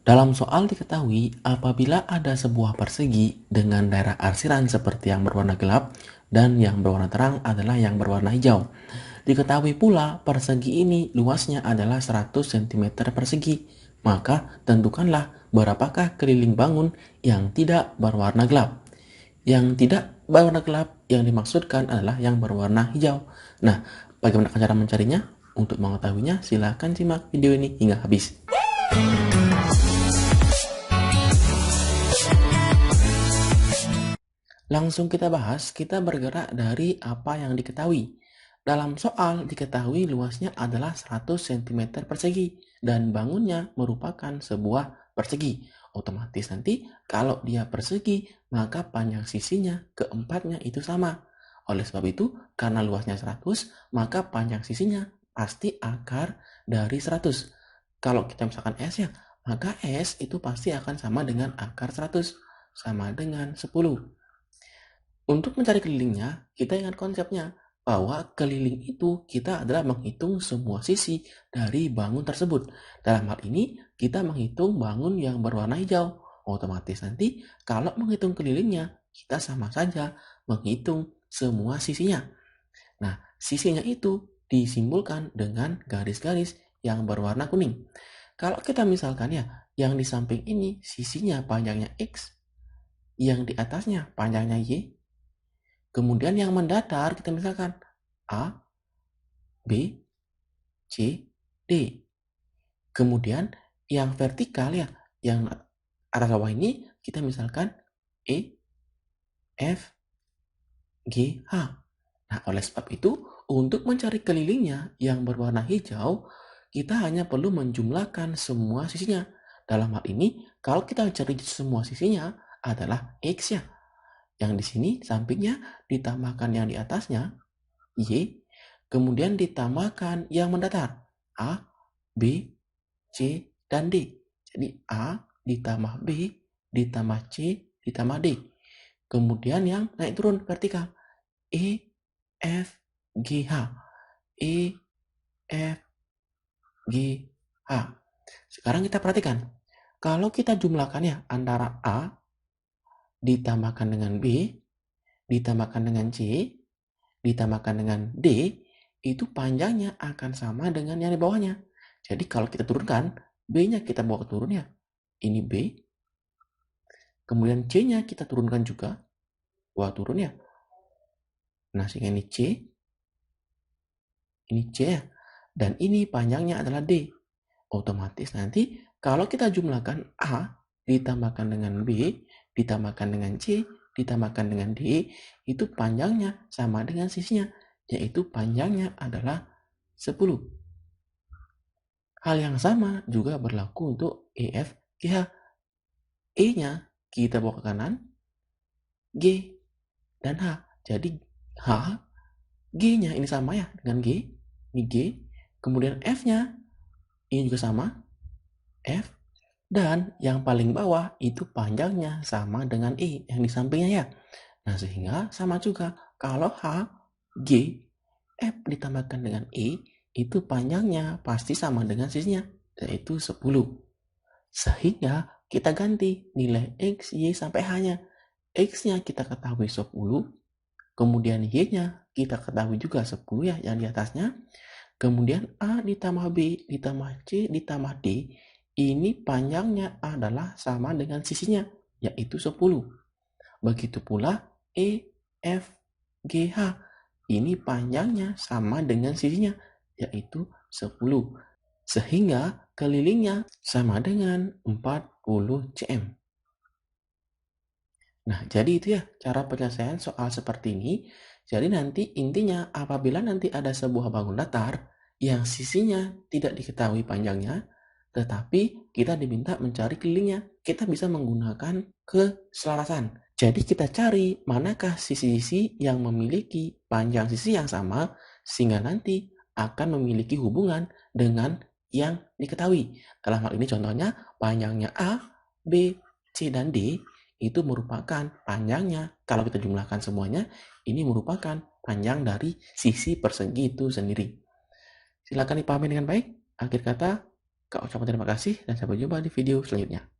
Dalam soal diketahui apabila ada sebuah persegi dengan daerah arsiran seperti yang berwarna gelap dan yang berwarna terang adalah yang berwarna hijau. Diketahui pula persegi ini luasnya adalah 100 cm persegi. Maka tentukanlah berapakah keliling bangun yang tidak berwarna gelap. Yang tidak berwarna gelap yang dimaksudkan adalah yang berwarna hijau. Nah, bagaimana cara mencarinya? Untuk mengetahuinya, silahkan simak video ini hingga habis. Langsung kita bahas, kita bergerak dari apa yang diketahui. Dalam soal diketahui luasnya adalah 100 cm persegi dan bangunnya merupakan sebuah persegi. Otomatis nanti kalau dia persegi maka panjang sisinya keempatnya itu sama. Oleh sebab itu karena luasnya 100 maka panjang sisinya pasti akar dari 100. Kalau kita misalkan S ya, maka S itu pasti akan sama dengan akar 100 sama dengan 10. Untuk mencari kelilingnya, kita ingat konsepnya, bahwa keliling itu kita adalah menghitung semua sisi dari bangun tersebut. Dalam hal ini, kita menghitung bangun yang berwarna hijau. Otomatis nanti, kalau menghitung kelilingnya, kita sama saja menghitung semua sisinya. Nah, sisinya itu disimbolkan dengan garis-garis yang berwarna kuning. Kalau kita misalkan ya, yang di samping ini sisinya panjangnya X, yang di atasnya panjangnya Y, kemudian yang mendatar kita misalkan A, B, C, D. Kemudian yang vertikal ya, yang atas bawah ini kita misalkan E, F, G, H. Nah, oleh sebab itu, untuk mencari kelilingnya yang berwarna hijau, kita hanya perlu menjumlahkan semua sisinya. Dalam hal ini, kalau kita cari semua sisinya adalah X ya. Yang di sini sampingnya ditambahkan yang di atasnya, Y, kemudian ditambahkan yang mendatar, A, B, C, dan D. Jadi A ditambah B, ditambah C, ditambah D. Kemudian yang naik turun vertikal, E, F, G, H. E, F, G, H. Sekarang kita perhatikan, kalau kita jumlahkan ya antara A ditambahkan dengan B, ditambahkan dengan C, ditambahkan dengan D, itu panjangnya akan sama dengan yang di bawahnya. Jadi kalau kita turunkan, B-nya kita bawa ke turun ya. Ini B. Kemudian C-nya kita turunkan juga. Bawa turun ya. Nah, sehingga ini C. Ini C ya. Dan ini panjangnya adalah D. Otomatis nanti kalau kita jumlahkan A ditambahkan dengan B, ditambahkan dengan C, ditambahkan dengan D, itu panjangnya sama dengan sisinya, yaitu panjangnya adalah 10. Hal yang sama juga berlaku untuk EF, GH. E-nya kita bawa ke kanan, G, dan H. Jadi H, G-nya ini sama ya dengan G, ini G. Kemudian F-nya ini juga sama, F. Dan yang paling bawah itu panjangnya sama dengan E yang di sampingnya ya. Nah, sehingga sama juga. Kalau H, G, F ditambahkan dengan E, itu panjangnya pasti sama dengan sisinya, yaitu 10. Sehingga kita ganti nilai X, Y, sampai H-nya. X-nya kita ketahui 10, kemudian Y-nya kita ketahui juga 10 ya yang di atasnya. Kemudian A ditambah B ditambah C ditambah D, ini panjangnya adalah sama dengan sisinya, yaitu 10. Begitu pula E, F, G, H. Ini panjangnya sama dengan sisinya, yaitu 10. Sehingga kelilingnya sama dengan 40 cm. Nah, jadi itu ya cara penyelesaian soal seperti ini. Jadi nanti intinya apabila nanti ada sebuah bangun datar yang sisinya tidak diketahui panjangnya, tetapi kita diminta mencari kelilingnya, kita bisa menggunakan keselarasan. Jadi kita cari manakah sisi-sisi yang memiliki panjang sisi yang sama, sehingga nanti akan memiliki hubungan dengan yang diketahui. Dalam hal ini contohnya panjangnya A, B, C, dan D itu merupakan panjangnya, kalau kita jumlahkan semuanya, ini merupakan panjang dari sisi persegi itu sendiri. Silakan dipahami dengan baik. Akhir kata, Kak ucapkan terima kasih dan sampai jumpa di video selanjutnya.